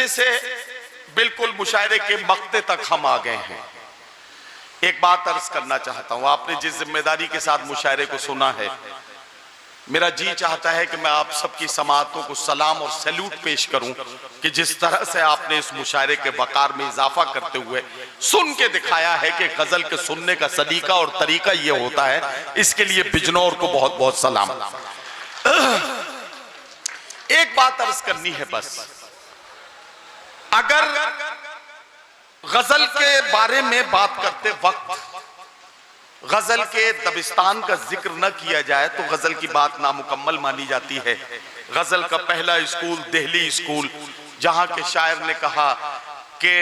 से बिल्कुल मुशायरे के मक्ते तक हम आ गए हैं। एक बात अर्ज करना चाहता हूं, आपने जिस जिम्मेदारी के साथ मुशायरे को सुना है, मेरा जी चाहता है कि मैं आप सबकी समाअतों को सलाम और सैल्यूट पेश करूं कि जिस तरह से आपने इस मुशायरे के वकार में इजाफा करते हुए सुन के दिखाया है कि गजल के सुनने का सलीका और तरीका ये होता है। इसके लिए बिजनौर को बहुत बहुत सलाम। एक बात अर्ज करनी है बस, अगर गजल के बारे में बात करते वक्त गजल के दबिस्तान का जिक्र न किया जाए तो गजल की बात नामुकम्मल मानी जाती है। गजल का पहला स्कूल दिल्ली स्कूल, जहां के शायर ने कहा कि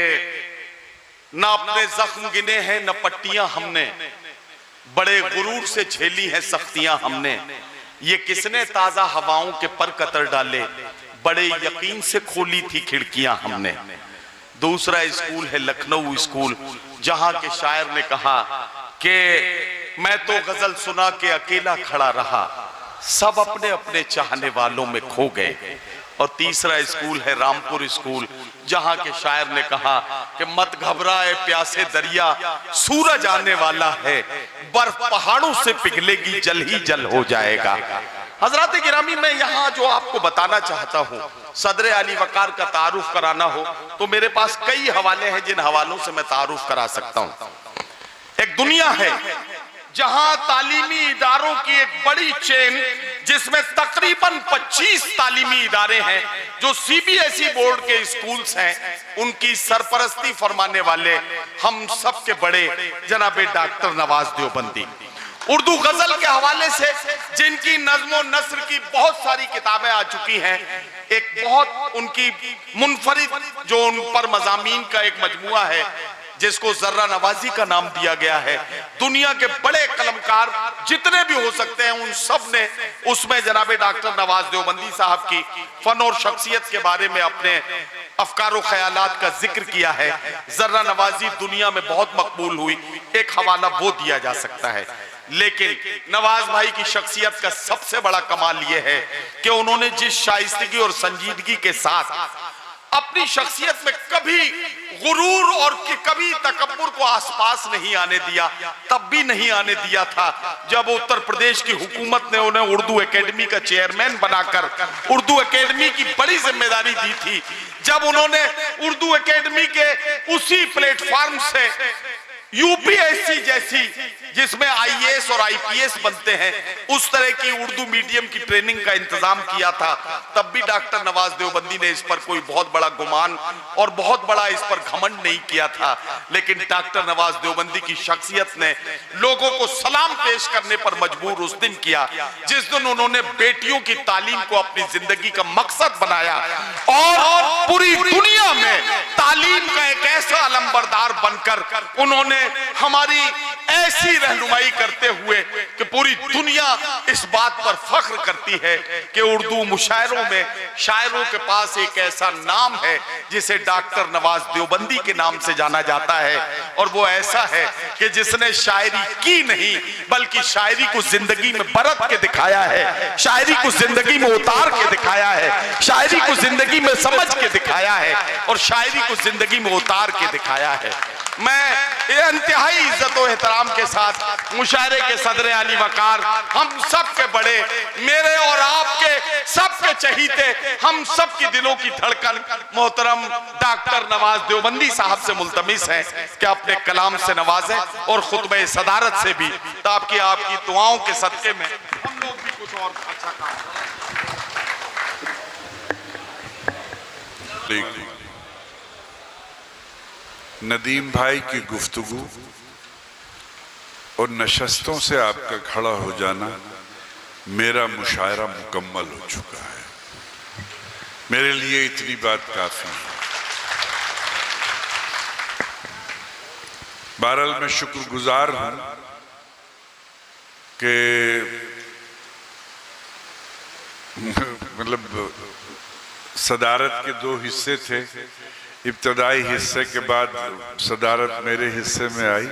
न अपने जख्म गिने हैं न पट्टियां हमने, बड़े गुरूर से झेली हैं सख्तियां हमने, ये किसने ताजा हवाओं के पर कतर डाले, बड़े यकीन से खोली थी खिड़कियां हमने। दूसरा स्कूल है लखनऊ स्कूल, जहां के शायर ने कहा कि मैं तो गजल सुना के अकेला खड़ा रहा, सब अपने अपने चाहने वालों में खो गए। और तीसरा स्कूल है रामपुर स्कूल, जहां के शायर ने कहा कि मत घबराए प्यासे दरिया, सूरज आने वाला है, बर्फ पहाड़ों से पिघलेगी जल ही जल हो जाएगा। हजरात गिरामी, मैं यहाँ जो आपको बताना चाहता हूँ, सदर अली वकार का तारुफ कराना हो तो मेरे पास कई हवाले हैं जिन हवालों से मैं तारुफ करा सकता हूँ। एक दुनिया है जहां तालीमी इदारों की एक बड़ी चेन, जिसमें तकरीबन 25 तालीमी इदारे हैं जो सीबीएसई बोर्ड के स्कूल्स हैं, उनकी सरपरस्ती फरमाने वाले हम सब के बड़े जनाबे डॉक्टर नवाज देवबंदी। उर्दू गजल के हवाले से जिनकी नज्म नस्र की बहुत सारी किताबें आ चुकी हैं, एक बहुत उनकी मुनफरिद जो उन पर मज़ामीन का एक मजमुआ है जिसको जर्रा नवाजी का नाम दिया गया है। दुनिया के बड़े कलमकार जितने भी हो सकते हैं उन सब ने उसमें जनाबे डॉक्टर नवाज देवबंदी साहब की फन और शख्सियत के बारे में अपने अफकार ख्यालात का जिक्र किया है। जर्रा नवाजी दुनिया में बहुत मकबूल हुई, एक हवाला वो दिया जा सकता है। लेकिन नवाज भाई की शख्सियत का सबसे बड़ा कमाल यह है कि उन्होंने जिस शाइस्तगी और संजीदगी के साथ अपनी शख्सियत में कभी गुरूर और कभी तकब्बुर को आसपास नहीं आने दिया, तब भी नहीं आने दिया था जब उत्तर प्रदेश की हुकूमत ने उन्हें उर्दू एकेडमी का चेयरमैन बनाकर उर्दू एकेडमी की बड़ी जिम्मेदारी दी थी। जब उन्होंने उर्दू एकेडमी के उसी प्लेटफॉर्म से यूपीएससी जैसी, जिसमें आईएएस और आईपीएस बनते हैं, उस तरह की उर्दू मीडियम की ट्रेनिंग का इंतजाम किया था, तब भी डॉक्टर नवाज देवबंदी ने इस पर कोई बहुत बड़ा गुमान और बहुत बड़ा इस पर घमंड नहीं किया था। लेकिन डॉक्टर नवाज देवबंदी की शख्सियत ने लोगों को सलाम पेश करने पर मजबूर उस दिन किया जिस दिन उन्होंने बेटियों की तालीम को अपनी जिंदगी का मकसद बनाया और पूरी दुनिया में तालीम का एक ऐसा अलंबरदार बनकर उन्होंने हमारी ऐसी रहनुमाई करते हुए कि पूरी दुनिया इस बात पर फख्र करती है कि उर्दू मुशायरों में शायरों के पास एक ऐसा नाम है जिसे डॉक्टर नवाज देवबंदी के नाम से जाना जाता है। और वो ऐसा है कि जिसने शायरी की नहीं बल्कि शायरी को जिंदगी में बरत के दिखाया है, शायरी को जिंदगी में उतार के दिखाया है, शायरी को जिंदगी में समझ के दिखाया है और शायरी को जिंदगी में उतार के दिखाया है। मैं इंतहाई इज्जत और एहतराम के साथ मुशायरे के सदर अली वकार, हम सब के बड़े, मेरे और आपके सबके चहीते, हम सब की दिलों की धड़कन मोहतरम डॉक्टर नवाज देवबंदी साहब से मुल्तमिस है कि अपने कलाम से नवाजें और खुतबे सदारत से भी, ताकि आपकी दुआओं के सदके में हम लोग भी कुछ और अच्छा काम करें। नदीम भाई की गुफ्तगू और नशस्तों से आपका खड़ा हो जाना, मेरा मुशायरा मुकम्मल हो चुका है। मेरे लिए इतनी बात काफी है। बहरहाल मैं शुक्रगुजार हूं कि मतलब सदारत के दो हिस्से थे। इब्तदाई हिस्से के बाद सदारत मेरे हिस्से में आई,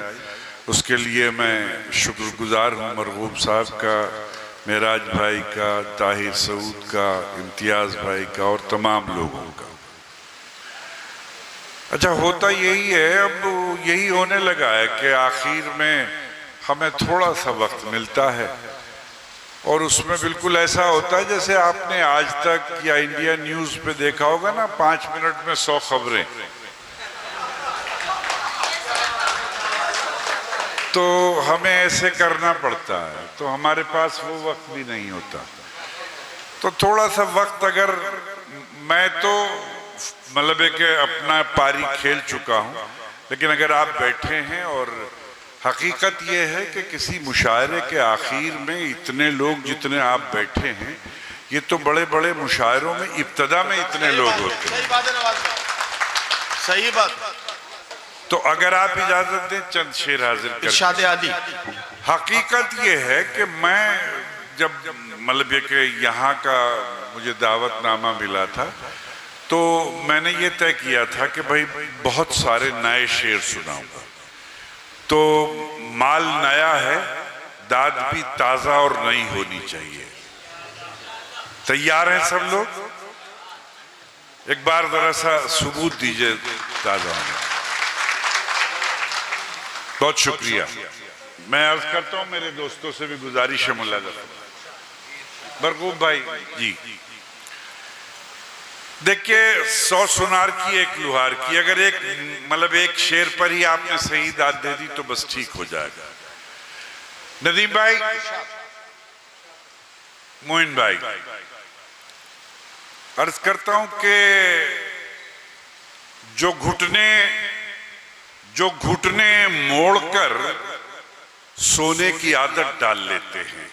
उसके लिए मैं शुक्रगुजार हूँ मरगूब साहब का, मेराज भाई का, ताहिर सऊद का, इम्तियाज़ भाई का और तमाम लोगों का। अच्छा, होता यही है, अब यही होने लगा है कि आखिर में हमें थोड़ा सा वक्त मिलता है और उसमें बिल्कुल ऐसा होता है जैसे आपने आज तक या इंडिया न्यूज पे देखा होगा ना, 5 मिनट में 100 खबरें। तो हमें ऐसे करना पड़ता है, तो हमारे पास वो वक्त भी नहीं होता। तो थोड़ा सा वक्त, अगर मैं तो मतलब है कि अपना पारी खेल चुका हूं, लेकिन अगर आप बैठे हैं और हकीकत ये है कि किसी मुशायरे के आखिर में इतने लोग जितने आप बैठे हैं, ये तो बड़े बड़े मुशायरों में इब्तदा में इतने लोग होते हैं। सही बात है नवाज भाई, सही बात। तो अगर आप इजाजत दें चंद शेर हाजिर कर। इरशाद आली। हकीकत ये है कि मैं जब मतलब ये कि यहाँ का मुझे दावतनामा मिला था, तो मैंने ये तय किया था कि भाई बहुत सारे नए शेर सुनाऊंगा। तो माल नया है, दाद भी ताजा और नई होनी चाहिए। तैयार हैं सब लोग? एक बार जरा सा सबूत दीजिए ताजा होने। बहुत शुक्रिया। मैं अर्ज करता हूं, मेरे दोस्तों से भी गुजारिश है, मुलाजा बरगूब भाई जी, देखिए 100 सुनार की एक लुहार की, अगर एक मतलब एक शेर पर ही आपने सही दाद दे दी तो बस ठीक हो जाएगा। नदीम भाई, मोइन भाई, अर्ज करता हूं कि जो घुटने मोड़कर सोने की आदत डाल लेते हैं,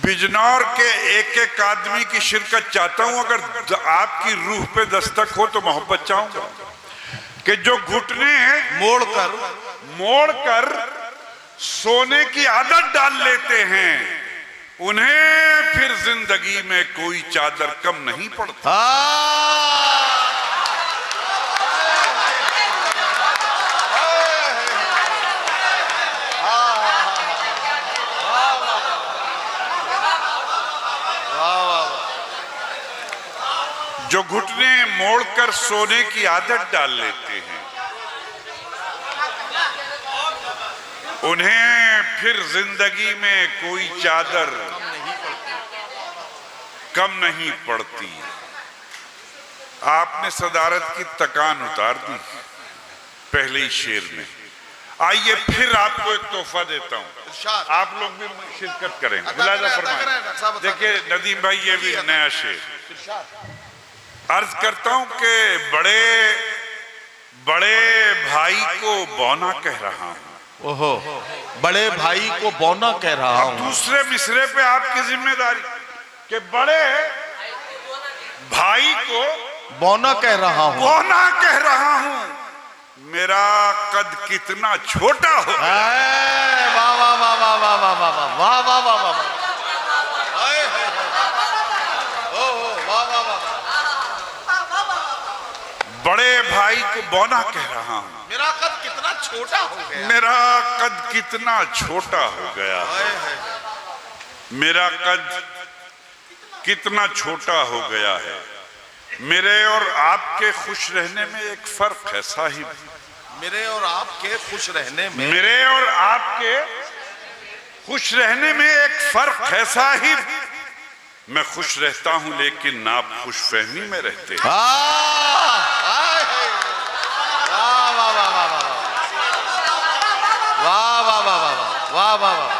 बिजनौर के एक एक आदमी की शिरकत चाहता हूं। अगर आपकी रूह पे दस्तक हो तो मोहब्बत चाहूंगा कि जो घुटने मोड़कर सोने की आदत डाल लेते हैं, उन्हें फिर जिंदगी में कोई चादर कम नहीं पड़ता। जो घुटने मोड़कर सोने की आदत डाल लेते हैं, उन्हें फिर जिंदगी में कोई चादर कम नहीं पड़ती। आपने सदारत की तकान उतार दी पहले ही शेर में। आइए फिर आपको एक तोहफा देता हूं, आप लोग भी शिरकत करें, मुलाजा फरमाएं। देखिए नदीम भाई, ये भी नया शेर। अर्ज करता हूं कि बड़े भाई को बौना कह रहा हूं। ओहो, बड़े भाई को बौना कह रहा हूं। दूसरे मिसरे पे आपकी जिम्मेदारी कि बड़े भाई को बौना कह रहा हूं। बौना कह रहा हूं, मेरा कद कितना छोटा हो। वाह वाह वाह वाह वाह वाह वाह वाह वाह वाह वाह, बड़े भाई को बौना कह रहा हूं, मेरा कद कितना छोटा हो गया। मेरा कद कितना छोटा हो गया है। मेरा कद कितना छोटा हो गया है। मेरे और आपके खुश रहने में एक फर्क है साहिब। मेरे और आपके खुश रहने में, मेरे और आपके खुश रहने में एक फर्क है साहिब। मैं खुश रहता हूं लेकिन आप खुशफहमी में रहते हैं। वाह वाह वाह वाह वाह वाह वाह।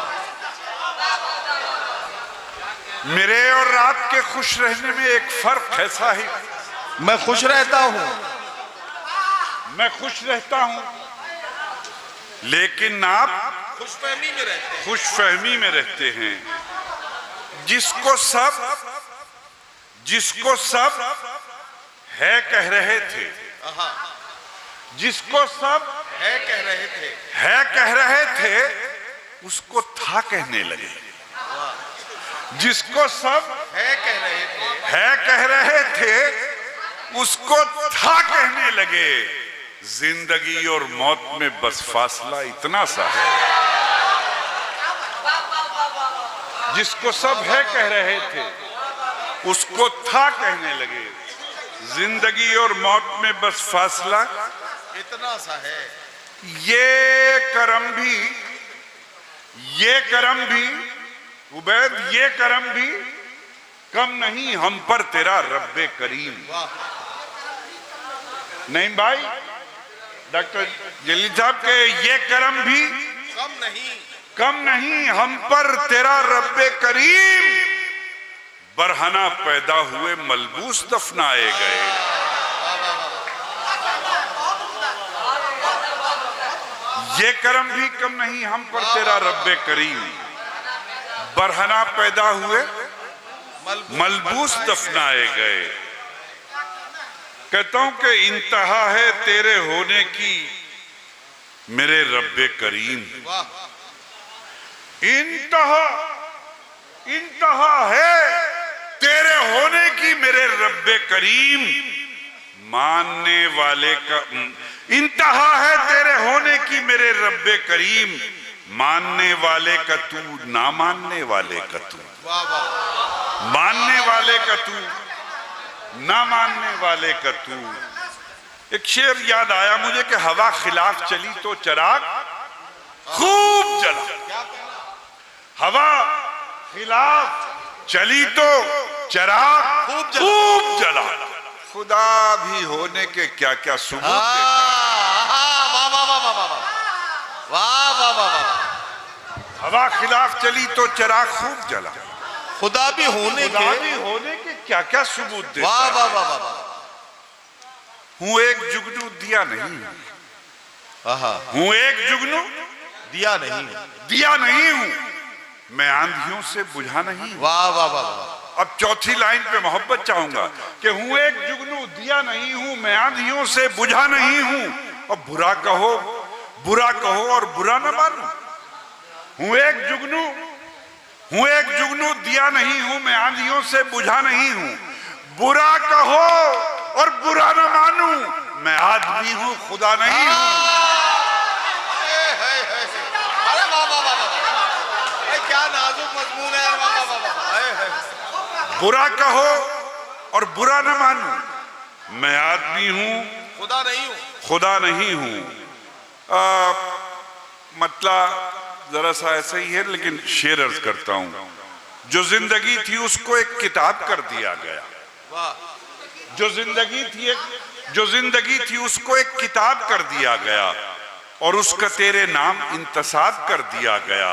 मेरे और आपके खुश रहने में एक फर्क है साहिब। मैं खुश रहता हूं, मैं खुश रहता हूं लेकिन आप खुशफहमी में रहते हैं। खुशफहमी में रहते हैं। जिसको सब है कह रहे थे, जिसको सब है कह रहे थे, उसको था कहने लगे। जिसको सब है कह रहे थे, उसको था कहने लगे। जिंदगी और मौत में बस फासला इतना सा है। जिसको सब है कह रहे थे, उसको था कहने लगे। जिंदगी और मौत में बस फासला इतना सा है। ये करम भी उबैद, ये करम भी कम नहीं हम पर तेरा रब्बे करीम। नहीं भाई, डॉक्टर जलील साहब के ये करम भी कम नहीं हम पर तेरा रब्बे करीम, बरहना पैदा हुए मलबूस दफनाए गए। ये करम भी कम नहीं हम पर तेरा रब्बे करीम, बरहना पैदा हुए मलबूस दफनाए गए। कहता हूं कि इंतहा है तेरे होने की मेरे रब्बे करीम, इंतहा है तेरे होने की मेरे रब्बे करीम, मानने वाले का इंतहा है तेरे होने की मेरे रब्बे करीम, मानने वाले का तू ना मानने वाले का तू, मानने वाले का तू ना मानने वाले का तू। एक शेर याद आया मुझे कि हवा खिलाफ चली तो चराग खूब जला, हवा खिलाफ चली तो चराग खूब जला। खुदा भी होने के क्या क्या सबूत हवा खिलाफ चली तो चराग खूब जला, खुदा भी होने के क्या क्या सबूत देता। वाह वाह वाह वाह। हूं एक जुगनू दिया नहीं, हूं एक जुगनू दिया नहीं हूं, मैं आंधियों से बुझा नहीं। वाह वाह वाह। अब चौथी लाइन पे मोहब्बत चाहूंगा कि हूं एक जुगनू दिया नहीं हूं, मैं आंधियों से बुझा नहीं हूं, और बुरा कहो और बुरा न मानो। हूं एक जुगनू दिया नहीं हूं, मैं आंधियों से बुझा नहीं हूं, बुरा कहो और बुरा न मानूं, मैं आदमी हूं खुदा नहीं हूं। अरे वाह वाह वाह, क्या नाजुक मजमून है। वाह वाह वाह। बुरा कहो और बुरा न मानूं, मैं आदमी हूं खुदा नहीं हूं। मतलब जरा सा ऐसा ही है, लेकिन शेर अर्ज करता हूं। जो जिंदगी थी उसको एक किताब कर दिया गया, जो जिंदगी थी उसको एक किताब कर दिया गया, और उसका तेरे नाम इंतसाब कर दिया गया।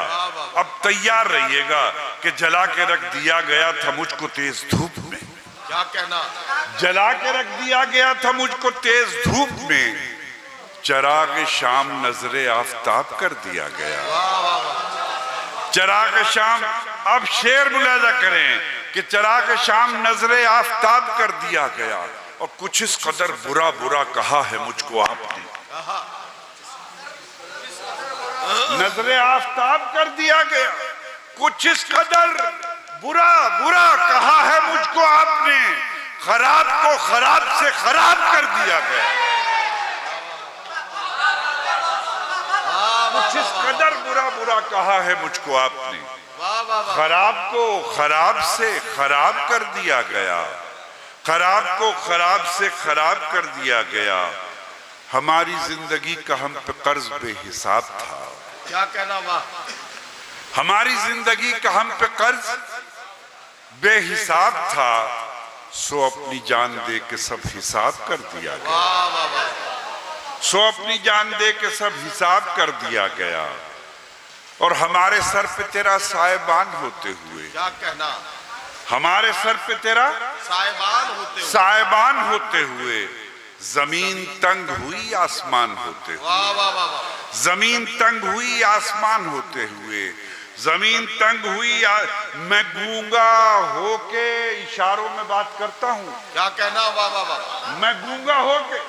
अब तैयार रहिएगा कि जला के रख दिया गया था मुझको तेज धूप में। क्या कहना? जला के रख दिया गया था मुझको तेज धूप में, चराग शाम नजरे आफताब कर दिया गया। चराग शाम, अब शेर मुलाजा करें कि चराग शाम नजरे आफताब कर दिया गया, और कुछ इस कदर बुरा बुरा कहा है मुझको आपने। नजरे आफताब कर दिया गया, कुछ इस कदर बुरा बुरा कहा है मुझको आपने, खराब को खराब से खराब कर दिया गया। कुछ इस कदर बुरा बुरा कहा है मुझको आपने, खराब को खराब से खराब कर दिया गया, खराब को खराब से खराब कर दिया गया। हमारी जिंदगी का हम पे कर्ज बेहिसाब था। क्या कहना? वाह। हमारी जिंदगी का हम पे कर्ज बेहिसाब था, सो अपनी जान दे के सब हिसाब कर दिया गया। सो अपनी जान दे के सब हिसाब कर दिया गया, और हमारे सर पे तेरा साहिबान होते हुए। क्या कहना? हमारे सर पे तेरा साहिबान होते हुए, जमीन तंग हुई आसमान होते हुए। जमीन तंग हुई आसमान होते हुए, जमीन तंग हुई। मैं गूंगा होके इशारों में बात करता हूँ। क्या कहना? वाह वाह वाह। मैं गूंगा होके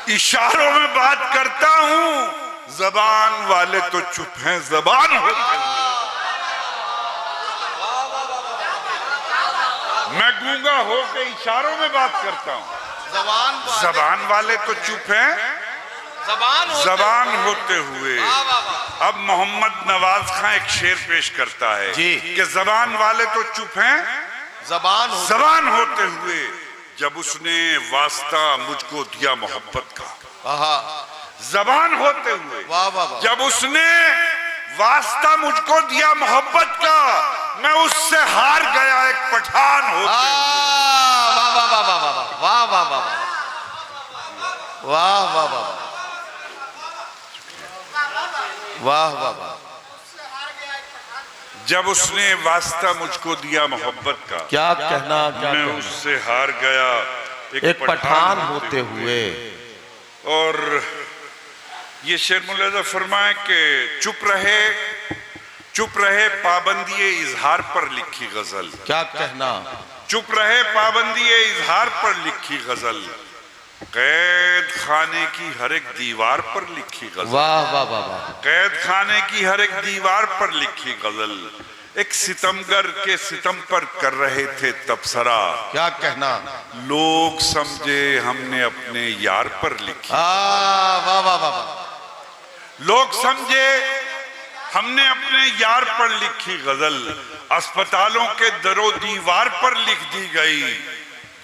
इशारों में बात करता हूँ, जबान वाले तो चुप हैं जबान होते हुए। मैं गूंगा होके इशारों में बात करता हूँ, जबान वाले तो चुप हैं जबान होते हुए। अब मोहम्मद नवाज खान एक शेर पेश करता है कि जबान वाले तो चुप हैं जबान होते हुए, जब उसने वास्ता मुझको दिया मोहब्बत का, आहा, जबान होते हुए वाह वाह वाह, जब उसने वास्ता मुझको दिया मोहब्बत का, मैं उससे हार गया एक पठान होते हुए। वाह वाह वाह वाह वाह वाह वाह वाह वाह वाह वाह वाह वाह, जब उसने वास्ता मुझको दिया मोहब्बत का, क्या कहना, क्या मैं कहना। उससे हार गया एक पठान होते हुए। और ये शेर मुलाजा फरमाए कि चुप रहे पाबंदी इजहार पर लिखी गजल, क्या कहना, चुप रहे पाबंदी इजहार पर लिखी गजल, कैद खाने की हर एक दीवार पर लिखी गजल, वाह वाह वाह वाह, कैद खाने की हर एक दीवार पर लिखी गजल, एक सितमगर के सितम पर कर रहे थे तबसरा, क्या कहना, लोग समझे हमने अपने यार पर लिखी, वाह वाह वाह, लोग समझे हमने अपने यार पर लिखी गजल, अस्पतालों के दरो दीवार पर लिख दी गई,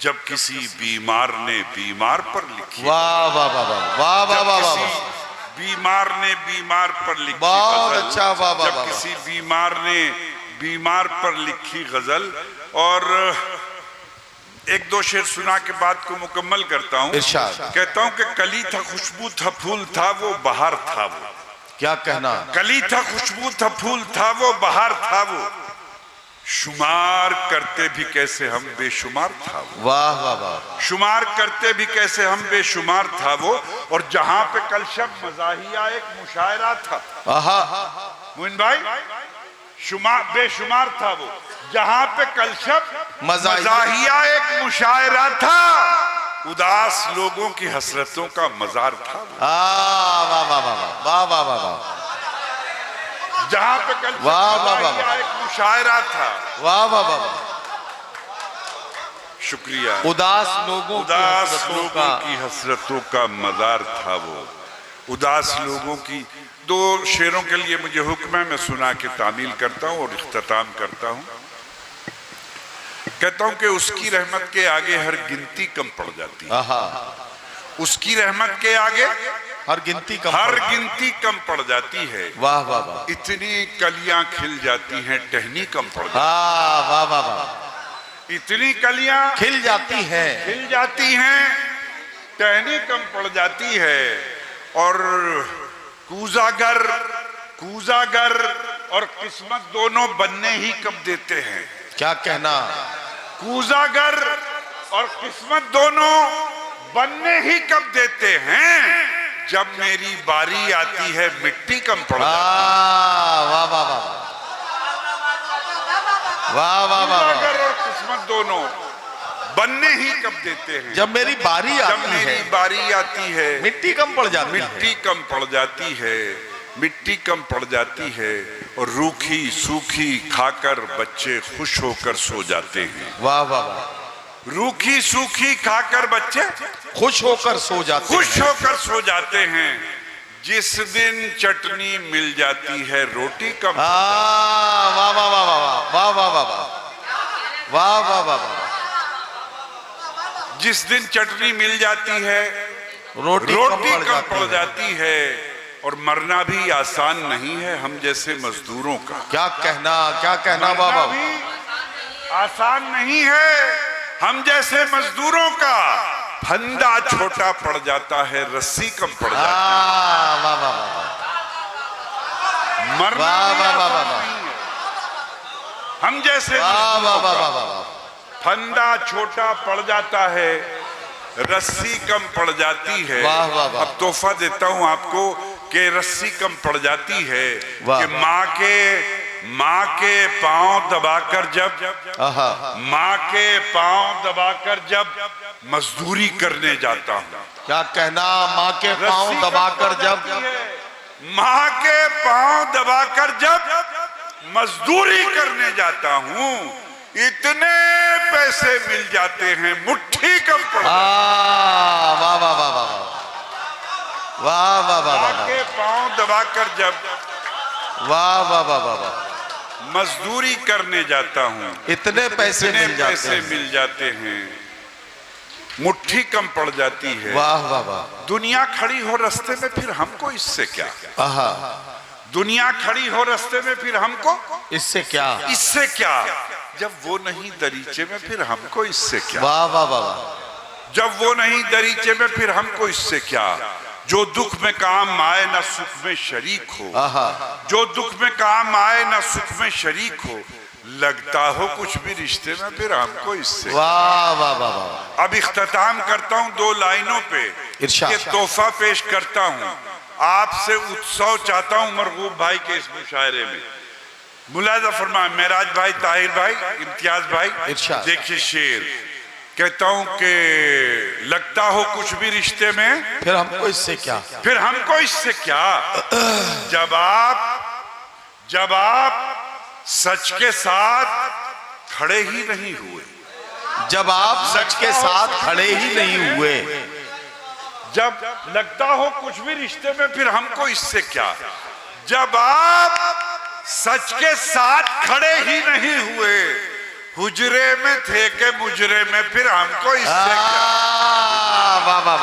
जब किसी बीमार ने बीमार पर लिखी, वाह वाह वाह वाह वाह वाह वाह, बीमार ने बीमार पर लिखी बहुत गजल, अच्छा, वाह वाह जब वाह, किसी बीमार ने बीमार पर लिखी गजल। और एक दो शेर सुना के बात को मुकम्मल करता हूँ। इरशाद। कहता हूँ कि कली था, खुशबू था, फूल था, वो बहार था वो, क्या कहना, कली था, खुशबू था, फूल था, वो बहार था वो, शुमार करते भी कैसे हम बेशुमार था वो, वाह वाह वाह, शुमार करते भी कैसे हम बेशुमार था वो, और जहां पे कल शब मजाहिया एक मुशायरा था, आहा, मोइन भाई, बेशुमार था वो, जहां पे कल शब मजाहिया एक मुशायरा था, उदास लोगों की हसरतों का मजार था वो, वाह वाह वाह वाह वाह वाह वाह, जहां पे कल शब वाह, वाह, वाह, मजाहिया एक मुशायरा था। वाह वाह वाह, शुक्रिया। उदास लोगों की हसरतों का मजार था वो, उदास लोगों की। दो शेरों के लिए मुझे हुक्म है, मैं सुना के तामील करता हूँ और इख्तिताम करता हूँ। कहता हूँ कि उसकी रहमत के आगे हर गिनती कम पड़ जाती है, उसकी रहमत के आगे हर गिनती कम पड़ जाती है, वाह वाह वाह, इतनी कलियां खिल जाती हैं टहनी कम पड़ जाती वाह वाह वाह, है, इतनी कलियां खिल जाती हैं, टहनी कम पड़ जाती है, और कूजागर और किस्मत दोनों बनने ही कब देते हैं, क्या कहना, कूजागर और किस्मत दोनों बनने ही कब देते हैं, जब मेरी बारी आती है मिट्टी कम पड़ जाती है। वाह वाह वाह वाह वाह वाह, कूजागर और किस्मत दोनों बनने ही कब देते हैं, जब मेरी बारी आती है मिट्टी कम पड़ जाती है, मिट्टी कम पड़ जाती है, और रूखी सूखी खाकर बच्चे खुश होकर सो जाते हैं, वाह वाह वाह, रूखी सूखी खाकर बच्चे खुश होकर सो जाते हैं, जिस दिन चटनी मिल जाती है रोटी कम, वाह वाह वाह वाह वाह वाह वाह वाह वाह वाह, जिस दिन चटनी मिल जाती है रोटी कम पड़ जाती है, और मरना भी आसान नहीं है हम जैसे मजदूरों का, क्या कहना बाबा, आसान नहीं है हम जैसे मजदूरों का, फंदा छोटा पड़ जाता है रस्सी कम पड़ जाती है, वाह वाह वाह, मरना भी आसान नहीं है हम जैसे मजदूरों का, फंदा छोटा पड़ जाता है रस्सी कम पड़ जाती है। अब तोहफा देता हूं आपको कि रस्सी कम पड़ जाती है कि माँ के पांव दबाकर जब मजदूरी करने जाता हूँ, क्या कहना, माँ के पांव दबाकर जब मजदूरी करने जाता हूँ, इतने पैसे मिल जाते हैं मुट्ठी कम पड़ जाती है। वाह वाह वाह वाह वाह वाह वाह, माँ के पांव दबाकर जब वाह वाह वाह वाह, मजदूरी करने जाता हूँ, इतने पैसे मिल जाते हैं। मुट्ठी कम पड़ जाती है। वाह वाह वाह। दुनिया खड़ी हो रास्ते में, फिर हमको इससे क्या? आहा, दुनिया खड़ी हो रास्ते में, फिर हमको इससे क्या? इससे क्या? जब वो नहीं दरीचे में, फिर हमको इससे क्या? वाह वाह वाह वाह। जब वो नहीं दरीचे में, फिर हमको इससे क्या? जो दुख में काम आए ना सुख में शरीक हो, आहा, जो दुख में काम आए ना सुख में शरीक हो, लगता हो कुछ भी रिश्ते में, फिर हमको इससे। वाह वाह वाह वाह। अब इख्तिताम करता हूं 2 लाइनों पे, इरशाद। ये तोहफा पेश करता हूं, आपसे उत्सव चाहता हूं मरगूब भाई के इस मुशायरे में। मुलाजा फरमाए मेराज भाई, ताहिर भाई, इम्तियाज भाई। इरशाद। देखिए शेर कहता हूं कि लगता हो कुछ भी रिश्ते में, फिर हमको इससे क्या? फिर हमको इससे क्या? जब आप सच के साथ खड़े ही नहीं हुए, जब आप सच के साथ खड़े ही नहीं हुए, जब लगता हो कुछ भी रिश्ते में, फिर हमको इससे क्या? जब आप सच के साथ खड़े ही नहीं हुए, हुजरे में थे के मुजरे में, फिर हमको इससे क्या? वाह वाह वाह।